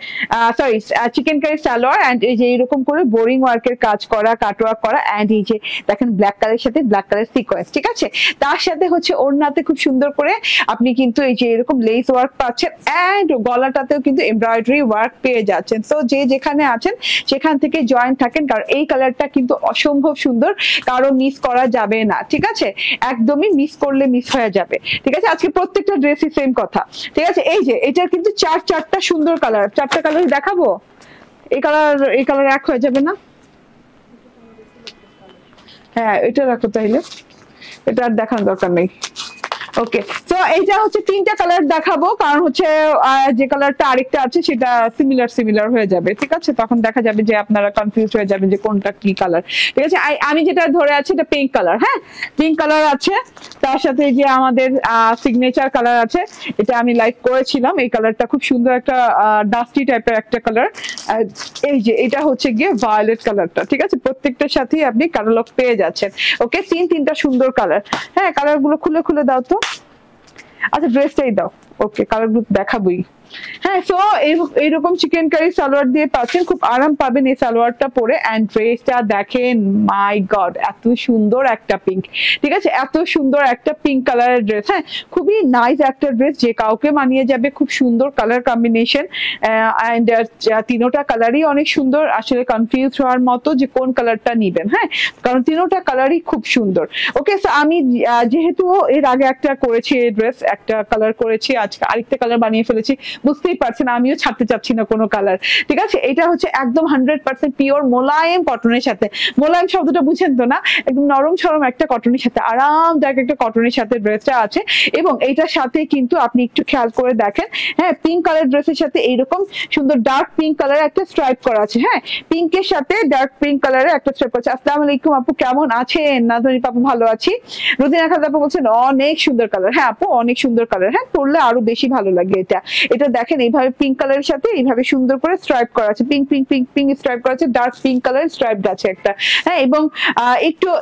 sorry chikankari salwar, and এই যে এইরকম করে বোরিং ওয়ার্কের কাজ করা, কাটওয়ার্ক করা, এন্ড এই যে দেখেন ব্ল্যাক কালারের সাথে ব্ল্যাক কালার সিকোয়েন্স, ঠিক আছে। তার সাথে হচ্ছে ওড়নাতে খুব সুন্দর করে আপনি কিন্তু এই যে এরকম লেস ওয়ার্ক পাচ্ছেন, এন্ড গলাটাতেও কিন্তু এমব্রয়ডারি ওয়ার্ক পেয়ে যাচ্ছেন। তো যে যেখানে আছেন সেখান থেকে জয়েন থাকেন, কারণ এই কালারটা কিন্তু অসম্ভব সুন্দর, কারো মিস করা যাবে না, ঠিক আছে। একদমই মিস করলে মিস হয়ে যাবে, ঠিক আছে। আজকে প্রত্যেকটা ড্রেসই সেম কথা, ঠিক আছে। এই যে এটার কিন্তু চারটা সুন্দর কালার, চারটা কালার দেখাবো। এই কালার এক হয়ে যাবে না? হ্যাঁ এটা রাখো তাইলে, এটা আর দেখানোর দরকার নেই। ওকে, তো এইটা হচ্ছে তিনটা কালার দেখাবো, কারণ হচ্ছে যে কালারটা আরেকটা আছে সেটা সিমিলার হয়ে যাবে, ঠিক আছে। তখন দেখা যাবে যে আপনারা কনফিউজ হয়ে যাবেন যে কোনটা কি কালার, ঠিক আছে। আমি যেটা ধরে আছি এটা পিঙ্ক কালার, হ্যাঁ পিঙ্ক কালার আছে। তার সাথে যে আমাদের সিগনেচার কালার আছে, এটা আমি লাইভ করেছিলাম। এই কালারটা খুব সুন্দর একটা ডাস্টি টাইপের একটা কালার। এই যে এটা হচ্ছে গিয়ে ভায়োলেট কালারটা, ঠিক আছে। প্রত্যেকটার সাথেই আপনি ক্যাটালগ পেয়ে যাচ্ছেন। ওকে, তিনটা সুন্দর কালার। হ্যাঁ কালার গুলো খুলে দাও তো। আচ্ছা ড্রেসটাই দাও। ওকে, কালার গুলো দেখাবোই। হ্যাঁ, সো এইরকম চিকেন কারি সালোয়ার দিয়ে পাচ্ছেন, খুব আরাম পাবেন এই সালোয়ারটা পরে। এন্ড ড্রেসটা দেখেন, মাই গড এত সুন্দর একটা পিঙ্ক, ঠিক আছে। এত সুন্দর একটা পিঙ্ক কালারের ড্রেস, হ্যাঁ খুবই নাইস একটা ড্রেস, যে কাউকে মানিয়ে যাবে। খুব সুন্দর কালার কম্বিনেশন, এন্ড তিনোটা কালারই অনেক সুন্দর। আসলে কনফিউজ হওয়ার মতো যে কোন কালারটা নিবেন, হ্যাঁ কারণ তিনোটা কালারই খুব সুন্দর। ওকে, সো আমি যেহেতু এর আগে একটা করেছি এই ড্রেস, একটা কালার করেছি, আজকে আরেকটা কালার বানিয়ে ফেলেছি, বুঝতেই পারছেন আমিও ছাড়তে চাচ্ছি না কোনো কালার, ঠিক আছে। এটা হচ্ছে একদম 100% পিওর মোলায়েম কটনের সাথে। মোলায়েম শব্দটা বুঝেন তো না, একদম নরম সরম একটা কটনের সাথে, আরামদায়ক একটা কটনের সাথে ড্রেসটা আছে। এবং এইটার সাথে কিন্তু আপনি একটু খেয়াল করে দেখেন, হ্যাঁ পিঙ্ক কালার ড্রেসের সাথে এইরকম সুন্দর ডার্ক পিঙ্ক কালারের একটা স্ট্রাইপ করা আছে। হ্যাঁ পিঙ্কের সাথে ডার্ক পিঙ্ক কালারের একটা স্ট্রাইপ আছে। আসসালামু আলাইকুম আপু, কেমন আছেন? নাজনী আপু ভালো আছি। রুদিনা খাজা আপু বলছেন অনেক সুন্দর কালার। হ্যাঁ আপু অনেক সুন্দর কালার, হ্যাঁ পরলে আরো বেশি ভালো লাগে। এটা দেখেন এইভাবে পিঙ্ক কালারের সাথে এইভাবে সুন্দর করে স্ট্রাইপ করা আছে, পিঙ্ক স্ট্রাইপ করা আছে, ডার্ক পিঙ্ক কালার স্ট্রাইপ আছে একটা, হ্যাঁ এবং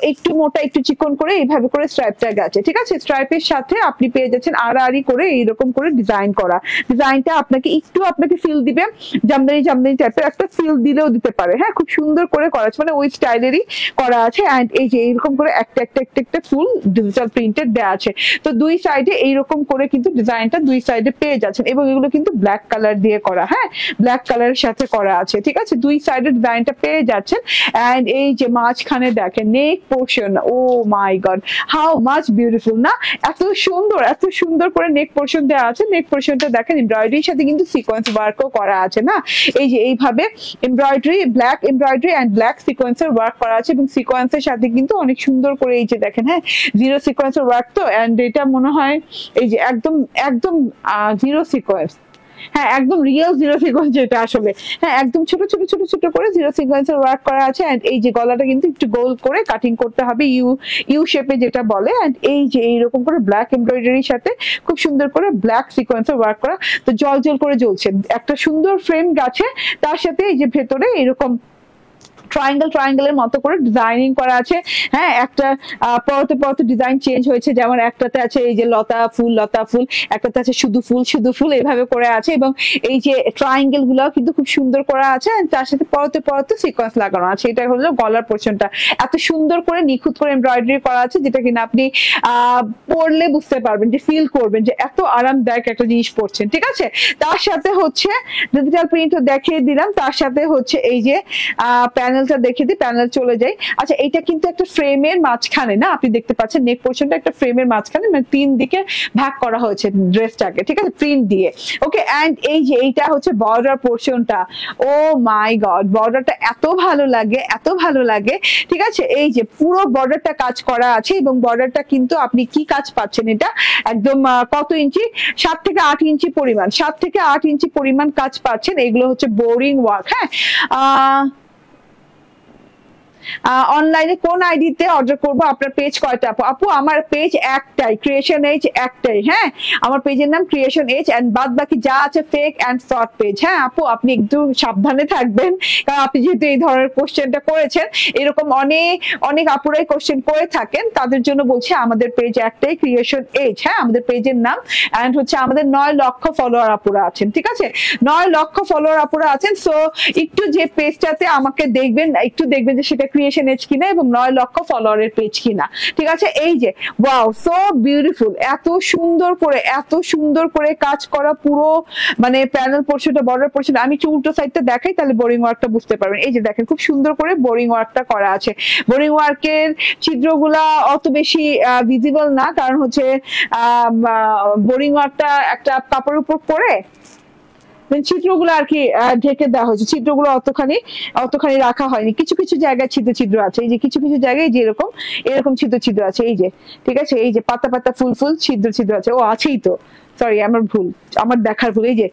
একটু মোটা একটু চিকন করে এইভাবে করে স্ট্রাইপটা গেছে, ঠিক আছে। স্ট্রাইপের সাথে আপনি পেয়ে যাচ্ছেন আড়াআড়ি করে এইরকম করে ডিজাইন করা। ডিজাইনটা আপনাকে ফিল দিবে, জামদানি টাইপের একটা ফিল দিলেও দিতে পারে। হ্যাঁ খুব সুন্দর করে করা আছে, মানে ওই স্টাইলেরই করা আছে। এন্ড এই যে এইরকম করে একটা ফুল ডিজিটাল প্রিন্টেড দেওয়া আছে। তো দুই সাইডে এইরকম করে কিন্তু ডিজাইনটা দুই সাইডে পেয়ে যাচ্ছেন, এবং এগুলো কিন্তু ব্ল্যাক কালার দিয়ে করা, হ্যাঁ ব্ল্যাক কালারের সাথে করা আছে, ঠিক আছে। দুই সাইডে ডিজাইনটা পেয়ে যাচ্ছেন। এন্ড এই যে মাঝখানে দেখেন neck portion, oh my god how much beautiful না, এত সুন্দর করে নেক পোর্শন দেওয়া আছে। নেক পোর্শনটা দেখেন এমব্রয়ডারির সাথে কিন্তু সিকোয়েন্স ওয়ার্কও করা আছে না, এই যে এইভাবে embroidery, black embroidery and black সিকোয়েন্সের ওয়ার্ক করা আছে, এবং সিকোয়েন্সের সাথে কিন্তু অনেক সুন্দর করে এই যে দেখেন, হ্যাঁ জিরো সিকোয়েন্সের ওয়ার্ক। তো এন্ড এটা মনে হয় এই যে একদম জিরো সিকোয়েন্স, হ্যাঁ একদম রিয়েল জিরো সিকোয়েন্স, যেটা আসলে হ্যাঁ একদম ছোট করে জিরো সিকোয়েন্সের ওয়ার্ক করা আছে। এন্ড এই যে গলাটা কিন্তু একটু গোল করে কাটিং করতে হবে, ইউ শেপে যেটা বলে। এন্ড এই যে এইরকম করে ব্ল্যাক এমব্রয়ডারির সাথে খুব সুন্দর করে ব্ল্যাক সিকোয়েন্সের ওয়ার্ক করা। তো জল করে জ্বলছে, একটা সুন্দর ফ্রেম গাছে, তার সাথে এই যে ভেতরে এরকম ট্রায়াঙ্গেলের মতো করে ডিজাইনিং করা আছে। হ্যাঁ একটা পরতে ডিজাইন চেঞ্জ হয়েছে, যেমন একটাতে আছে এই যে লতা ফুল, একটাতে আছে শুধু ফুল এইভাবে করে আছে, এবং এই যে ট্রায়াঙ্গেল গুলো কিন্তু খুব সুন্দর করা আছে। তার সাথে পরতে সিকোয়েন্স লাগানো আছে। এটা হলো গলার পোর্শনটা, এত সুন্দর করে নিখুঁত করে এমব্রয়ডারি করা আছে, যেটা কিনা আপনি পরলে বুঝতে পারবেন, যে ফিল করবেন যে এত আরামদায়ক একটা জিনিস পরছেন, ঠিক আছে। তার সাথে হচ্ছে ডিজিটাল প্রিন্ট দেখিয়ে দিলাম, তার সাথে হচ্ছে এই যে প্যানেলটা দেখে দিই, প্যানেল চলে যাই। আচ্ছা এইটা কিন্তু একটা ফ্রেমের মাঝখানে না, আপনি দেখতে পাচ্ছেন নেক পোর্শনটা একটা ফ্রেমের মাঝখানে, মানে তিন দিকে ভাগ করা হয়েছে ড্রেসটাকে, ঠিক আছে প্রিন্ট দিয়ে। ওকে, এন্ড এই যে এইটা হচ্ছে বর্ডার পোর্শনটা, ও মাই গড বর্ডারটা এত ভালো লাগে, ঠিক আছে। এই যে পুরো বর্ডারটা কাজ করা আছে, এবং বর্ডারটা কিন্তু আপনি কি কাজ পাচ্ছেন, এটা একদম কত ইঞ্চি, 7 থেকে 8 ইঞ্চি পরিমাণ কাজ পাচ্ছেন। এগুলো হচ্ছে বোরিং ওয়ার্ক। হ্যাঁ অনলাইনে কোন আইডিতে অর্ডার করবো, আপনার পেজ কয়টা আপু? আপু আমার পেজ একটাই, ক্রিয়েশন এজ একটাই। হ্যাঁ, আমার পেজের নাম ক্রিয়েশন এজ, এন্ড বাদ বাকি যা আছে ফেক এন্ড ফ্রড পেজ। হ্যাঁ আপু, আপনি একটু সাবধানে থাকবেন, কারণ আপনি যেহেতু এই ধরনের কোশ্চেনটা করেছেন, এরকম অনেক অনেক আপুরাই কোশ্চেন করে থাকেন, তাদের জন্য বলছি আমাদের পেজ একটাই, ক্রিয়েশন এজ। হ্যাঁ, আমাদের পেজের নাম, এন্ড হচ্ছে আমাদের 9 লক্ষ ফলোয়ার আপুরা আছেন। ঠিক আছে, 9 লক্ষ ফলোয়ার আপুরা আছেন। সো একটু যে পেজটাতে আমাকে দেখবেন, একটু দেখবেন যে সেটা ক্রিয়েশন এজ কিনা এবং 9 লক্ষ ফলোয়ারের পেজ কিনা। ঠিক আছে, এই যে ওয়াও, সো বিউটিফুল, এত সুন্দর করে কাজ করা পুরো মানে প্যানেল পোর্শনটা, বর্ডার পোর্শন। আমি একটু উল্টো সাইডটা দেখাই, তাহলে বোরিং ওয়ার্কটা বুঝতে পারবেন। এই যে দেখেন, খুব সুন্দর করে বোরিং ওয়ার্কটা করা আছে। বোরিং ওয়ার্কের ছিদ্রগুলা অত বেশি ভিজিবল না, কারণ হচ্ছে বোরিং ওয়ার্কটা একটা কাপড়ের উপর করে ছিদ্রগুলো আর কি ঢেকে দেওয়া হয়েছে। ছিদ্রগুলো অতখানি রাখা হয়নি, কিছু কিছু জায়গায় ছিদ্র আছে। এই যে কিছু কিছু জায়গায় যে এরকম ছিদ্র আছে। এই যে ঠিক আছে, এই যে পাতা পাতা ফুল ছিদ্র আছে। ও আছেই তো, সরি আমার ভুল, আমার দেখার ভুল। এই যে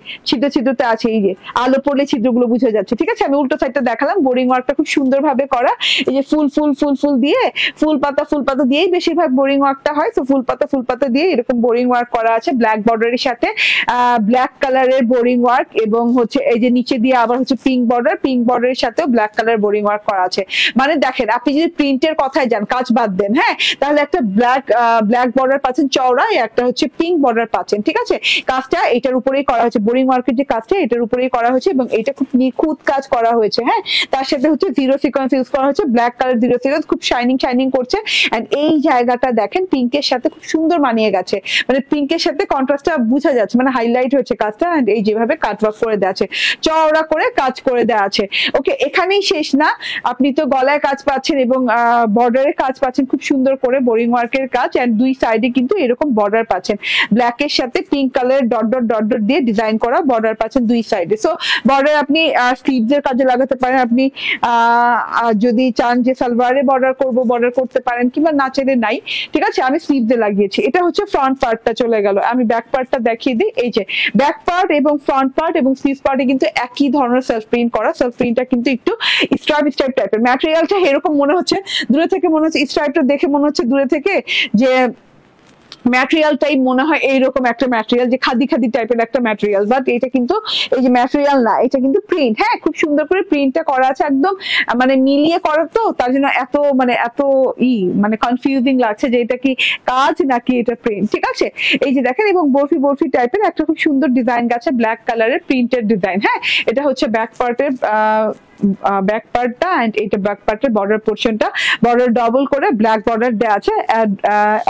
ছিদ্রতে আছে, এই যে আলো পড়লে ছিদ্রগুলো বুঝে যাচ্ছে। ঠিক আছে, আমি উল্টো সাইডটা দেখালাম। বোরিং ওয়ার্কটা খুব সুন্দর ভাবে করা। এই যে ফুল দিয়ে, ফুল পাতা দিয়েই বেশিরভাগ বোরিং ওয়ার্কটা হয়। তো ফুল পাতা দিয়ে এরকম বোরিং ওয়ার্ক করা আছে, ব্ল্যাক বর্ডারের সাথে ব্ল্যাক কালারের বোরিং ওয়ার্ক, এবং হচ্ছে এই যে নিচে দিয়ে আবার হচ্ছে পিঙ্ক বর্ডারের সাথেও ব্ল্যাক কালার বোরিং ওয়ার্ক করা আছে। মানে দেখেন, আপনি যদি প্রিন্টের কথায় যান, কাজ বাদ দেন, হ্যাঁ, তাহলে একটা ব্ল্যাক বর্ডার পাচ্ছেন চওড়া, একটা হচ্ছে পিঙ্ক বর্ডার পাচ্ছেন। ঠিক আছে, কাজটা এটার উপরেই করা হয়েছে, বোরিং ওয়ার্কের যে কাজটা এটার উপরেই করা হয়েছে, এবং এটা খুব নিখুঁত কাজ করা হয়েছে। হ্যাঁ, তার সাথে হচ্ছে জিরো সিকোয়েন্স ইউজ করা হয়েছে, ব্ল্যাক কালার জিরো সিকোয়েন্স, খুব শাইনিং করছে। এন্ড এই জায়গাটা দেখেন পিঙ্কের সাথে খুব সুন্দর মানিয়ে গেছে, মানে পিঙ্কের সাথে কন্ট্রাস্টটা বোঝা যাচ্ছে, মানে হাইলাইট হচ্ছে কাজটা। এন্ড এই যেভাবে কাটওয়ার্ক করে দেওয়া আছে, চওড়া করে কাজ করে দেওয়া আছে। ওকে, এখানেই শেষ না, আপনি তো গলায় কাজ পাচ্ছেন এবং বর্ডারের কাজ পাচ্ছেন খুব সুন্দর করে, বোরিং ওয়ার্কের কাজ। এন্ড দুই সাইডে কিন্তু এরকম বর্ডার পাচ্ছেন, ব্ল্যাকের সাথে পিঙ্ক কালার ডট দিয়ে ডিজাইন করা বর্ডার পাচ্ছেন দুই সাইডে। সো বর্ডার আপনি স্লিভস এর কাজে লাগাতে পারেন, আপনি যদি চান যে সালোয়ারে বর্ডার করতে পারেন, কিংবা না চাইলে নাই। ঠিক আছে, আমি স্লিভস এ লাগিয়েছি। এটা হচ্ছে ফ্রন্ট পার্টটা চলে গেল, আমি ব্যাক পার্টটা দেখিয়ে দিই। এই যে ব্যাক পার্ট এবং ফ্রন্ট পার্ট এবং স্লিভস পার্টে কিন্তু একই ধরনের সেলফ প্রিন্ট করা। সেলফ প্রিন্টটা কিন্তু একটু স্ট্রাইপ টাইপের, ম্যাটেরিয়ালটা এরকম মনে হচ্ছে দূরে থেকে, মনে হচ্ছে স্ট্রাইপটা দেখে মনে হচ্ছে দূরে থেকে যে ম্যাটেরিয়ালটাই মনে হয় এইরকম একটা ম্যাটেরিয়াল, যে খাদি টাইপের একটা ম্যাটেরিয়াল, বাট এটা কিন্তু এই যে ম্যাটেরিয়াল না, এটা কিন্তু প্রিন্ট। হ্যাঁ, খুব সুন্দর করে প্রিন্টটা করা আছে, একদম মানে মিলিয়ে করা, তো তার জন্য এত মানে কনফিউজিং লাগছে যে এটা কি কাজ নাকি এটা প্রিন্ট। ঠিক আছে, এই যে দেখেন, এবং বরফি টাইপের একটা খুব সুন্দর ডিজাইন গেছে, ব্ল্যাক কালারের প্রিন্টেড ডিজাইন। হ্যাঁ, এটা হচ্ছে ব্যাক পার্টের ব্যাক পার্টটা, এন্ড এটা ব্যাক পার্টের বর্ডার পোর্শনটা, বর্ডার ডবল করে ব্ল্যাক বর্ডার দেওয়া আছে।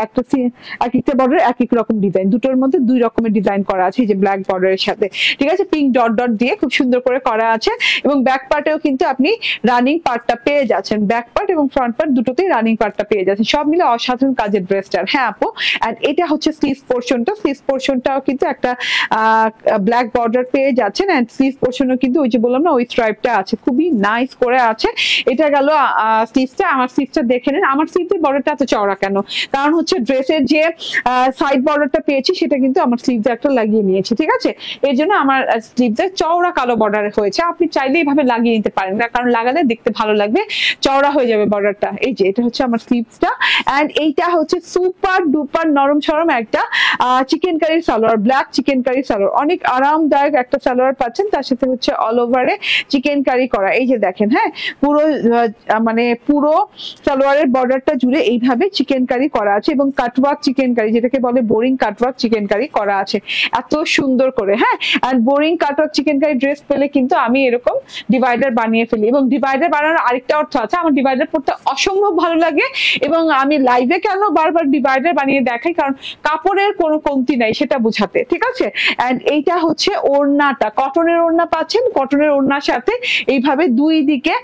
একটা বর্ডার এক এক রকম ডিজাইন, দুটোর মধ্যে দুই রকমের ডিজাইন করা আছে, এই যে ব্ল্যাক বর্ডারের সাথে। ঠিক আছে, পিঙ্ক ডট দিয়ে খুব সুন্দর করে করা আছে, এবং ব্যাক পার্টেও কিন্তু আপনি রানিং পার্টটা পেয়ে যাচ্ছেন, ব্যাক পার্ট এবং ফ্রন্ট পার্ট দুটোতেই রানিং পার্টটা পেয়ে যাচ্ছেন। সব মিলে অসাধারণ কাজের ড্রেসটার। হ্যাঁ আপু, এন্ড এটা হচ্ছে স্লিভ পোর্শনটাও কিন্তু একটা ব্ল্যাক বর্ডার পেয়ে যাচ্ছেন, এন্ড স্লিভ পোর্শনও কিন্তু ওই যে বললাম না, ওই স্ট্রাইপটা আছে, খুবই নাইস করে আছে। এটা গেল স্লিভসটা। আমার স্লিভসটা দেখে নেন, আমার স্লিভের বর্ডারটা এত চওড়া কেন? কারণ হচ্ছে ড্রেসের যে সাইড বর্ডারটা পেয়েছি সেটা কিন্তু আমার স্লিভসে একটা লাগিয়ে নিয়েছি। ঠিক আছে, এর জন্য আমার স্লিভসে চওড়া কালো বর্ডার হয়েছে। আপনি চাইলে এইভাবে লাগিয়ে নিতে পারেন না, কারণ লাগালে দেখতে ভালো লাগবে, চওড়া হয়ে যাবে বর্ডারটা। এই যে এটা হচ্ছে আমার স্লিভসটা, এন্ড এইটা হচ্ছে সুপার ডুপার নরম সরম একটা chikankari salwar, black chikankari salwar, অনেক আরামদায়ক একটা সালোয়ার পাচ্ছেন। তার সাথে হচ্ছে অল ওভারে চিকেন কারি করা। এই যে দেখেন, হ্যাঁ, পুরো সালোয়ারের বর্ডারটা জুড়ে এইভাবে চিকেন কারি করা আছে, এবং কাটওয়ার্ক চিকেন কারি, যেটাকে বলে বোরিং কাটওয়ার্ক চিকেন কারি করা আছে এত সুন্দর করে। হ্যাঁ, আর boring cutwork chikankari dress পেলে কিন্তু আমি এরকম ডিভাইডার বানিয়ে ফেলি, এবং ডিভাইডার বানানোর আরেকটা অর্থ আছে, আমার ডিভাইডার পড়তে অসম্ভব ভালো লাগে, এবং আমি লাইভে কেন বারবার ডিভাইডার বানিয়ে দেখাই, কারণ কাপড়ের কোনো কমতি নাই সেটা বুঝাতে। ঠিক আছে, এন্ড এইটা হচ্ছে ওড়নাটা, কটনের ওড়না পাচ্ছেন, কটনের ওড়নার সাথে এইভাবে দুই দিকে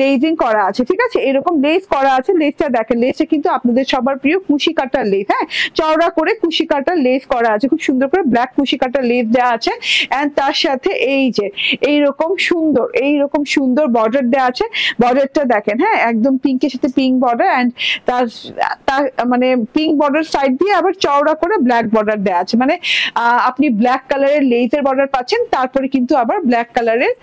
লেজিং করা আছে। ঠিক আছে, এরকম লেস করা আছে। লেসটা দেখেন, লেসটা কিন্তু আপনাদের সবার প্রিয় কুশি কাটার লেস। হ্যাঁ, চওড়া করে কুশি কাটার লেস করা আছে, খুব সুন্দর করে ব্ল্যাক কুশি কাটার লেস দেওয়া আছে, এন্ড তার সাথে এই যে এইরকম সুন্দর বর্ডার দেওয়া আছে। বর্ডারটা দেখেন, হ্যাঁ, একদম পিঙ্কের সাথে পিঙ্ক বর্ডার, এন্ড তার মানে পিঙ্ক বর্ডার সাইড দিয়ে আবার চওড়া করে ব্ল্যাক বর্ডার দেওয়া আছে। মানে আপনি ব্ল্যাক কালারের লেসের বর্ডার পাচ্ছেন, তারপরে কিন্তু আবার ব্ল্যাক কালারের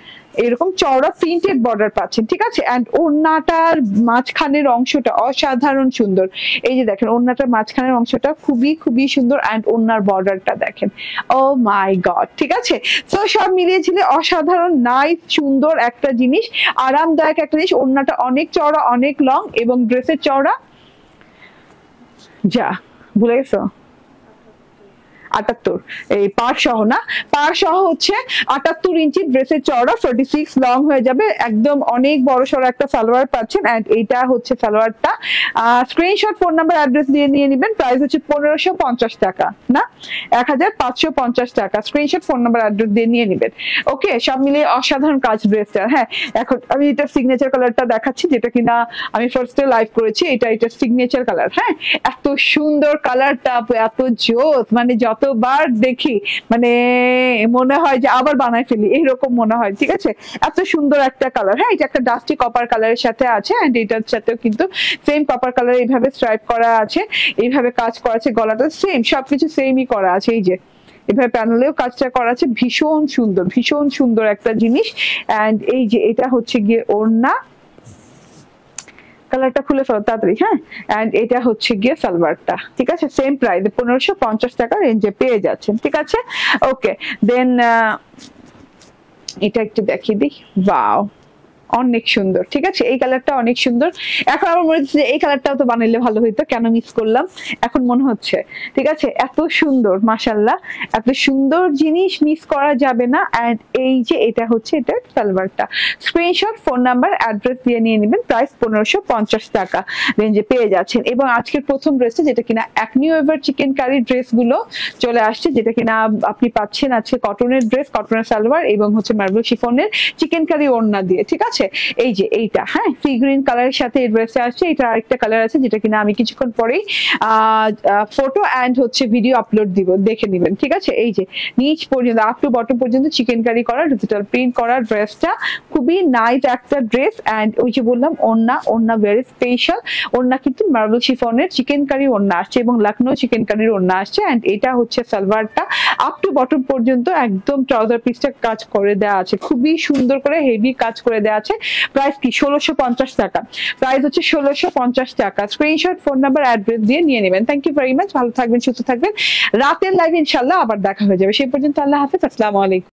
এরকম চওড়া প্রিন্টেড বর্ডার পাচ্ছেন, ঠিক আছে। এন্ড ওড়নাটার মাঝখানের অংশটা অসাধারণ সুন্দর। এই যে দেখেন ওড়নাটার মাঝখানের অংশটা খুবই খুবই সুন্দর এন্ড ওড়নার বর্ডারটা দেখেন, ও মাই গড, ঠিক আছে। তো সব মিলিয়ে ঝিলে অসাধারণ নাইস সুন্দর একটা জিনিস, আরামদায়ক একটা জিনিস। ওড়নাটা অনেক চওড়া অনেক লং এবং ড্রেসের চওড়া যা ভুলে গেছো 78, এই পার সহ না, পার সহ হচ্ছে 78 ইঞ্চি ড্রেসের চওড়া, 46 লং হয়ে যাবে, একদম অনেক বড় সড়ো একটা সালোয়ার পাচ্ছেন। এন্ড এইটা হচ্ছে সালোয়ারটা। স্ক্রিনশট ফোন নাম্বার অ্যাড্রেস দিয়ে নিয়ে নেবেন। প্রাইস হচ্ছে 1550 টাকা, না 1550 টাকা। স্ক্রিনশট ফোন নাম্বার অ্যাড্রেস দিয়ে নিয়ে নেবেন। ওকে, সব মিলিয়ে অসাধারণ কাজ ড্রেসটা। হ্যাঁ, এখন আমি এটা সিগনেচার কালারটা দেখাচ্ছি, যেটা কিনা আমি ফার্স্টে লাইভ করেছি। এটা সিগনেচার কালার। হ্যাঁ, এত সুন্দর কালারটা, এত জোস, মানে যতবার দেখি মানে মনে হয় যে আবার বানায় ফেলি, এইরকম মনে হয়, ঠিক আছে। এত সুন্দর একটা কালার। হ্যাঁ, এটা একটা ডাস্টি কপার কালারের সাথে আছে এন্ড এটার সাথেও কিন্তু সেম কপার কালার এইভাবে স্ট্রাইপ করা আছে, এইভাবে কাজ করা আছে, গলাটা সেম, সবকিছু সেমই করা আছে। এই যে এভাবে প্যানেলেও কাজটা করা আছে, ভীষণ সুন্দর, ভীষণ সুন্দর একটা জিনিস। এন্ড এই যে এটা হচ্ছে গিয়ে ওড়না, কালারটা খুলে ফেলো তাড়াতাড়ি। হ্যাঁ, এন্ড এটা হচ্ছে গিয়ে সালোয়ারটা, ঠিক আছে। সেম প্রাইস 1550 টাকা রেঞ্জে পেয়ে যাচ্ছেন, ঠিক আছে। ওকে, দেন এটা একটু দেখিয়ে দিই। ওয়াও, অনেক সুন্দর, ঠিক আছে। এই কালারটা অনেক সুন্দর। এখন আমার মনে হচ্ছে যে এই কালারটাও তো বানাইলে ভালো হইতো, কেন মিস করলাম এখন মনে হচ্ছে, ঠিক আছে। এত সুন্দর, মাশাআল্লাহ, এত সুন্দর জিনিস মিস করা যাবে না। এন্ড এই যে এটা হচ্ছে এটা সালোয়ারটা। স্ক্রিনশট ফোন নাম্বার অ্যাড্রেস দিয়ে নিয়ে নেবেন। প্রাইস 1550 টাকা রেঞ্জে পেয়ে যাচ্ছেন। এবং আজকের প্রথম ড্রেসটা, যেটা কিনা একনিউ এভার চিকেন কারি ড্রেসগুলো চলে আসছে, যেটা কিনা আপনি পাচ্ছেন আজকে কটনের ড্রেস, কটনের সালোয়ার এবং হচ্ছে মার্বেল শিফনের চিকেন কারি ওড়না দিয়ে, ঠিক আছে। এই যে এইটা, হ্যাঁ, সি গ্রিন কালারের সাথে এই ড্রেসটা আসছে। এটা আরেকটা কালার আছে, যেটা কিনা আমি কিছুক্ষণ পরেই ফটো এন্ড হচ্ছে ভিডিও আপলোড দিব, দেখে নেবেন, ঠিক আছে। এই যে নিচ পর্যন্ত আপ টু বটম পর্যন্ত চিকেন কারি করা, ডিজিটাল প্রিন্ট করা ড্রেসটা, খুবই নাইস একটা ড্রেস। এন্ড ওই যে বললাম ওড়না, ওড়না ভেরি স্পেশাল ওড়না, কিন্তু মার্বেল শিফনের চিকেন কারি ওড়না আসছে এবং লখনৌ চিকেন কারির ওড়না আসছে। এন্ড এটা হচ্ছে সালোয়ারটা, আপ টু বটম পর্যন্ত একদম ট্রাউজার পিসটা কাজ করে দেওয়া আছে, খুবই সুন্দর করে হেভি কাজ করে দেওয়া আছে। প্রাইস কি 1650 টাকা, প্রাইস হচ্ছে 1650 টাকা। স্ক্রিনশট ফোন নাম্বার অ্যাড্রেস দিয়ে নিয়ে নেবেন। থ্যাংক ইউ ভেরি মাচ, ভালো থাকবেন, সুস্থ থাকবেন। রাতের লাইভ ইনশাআল্লাহ আবার দেখা হয়ে যাবে, সেই পর্যন্ত আল্লাহ হাফেজ, আসসালামু আলাইকুম।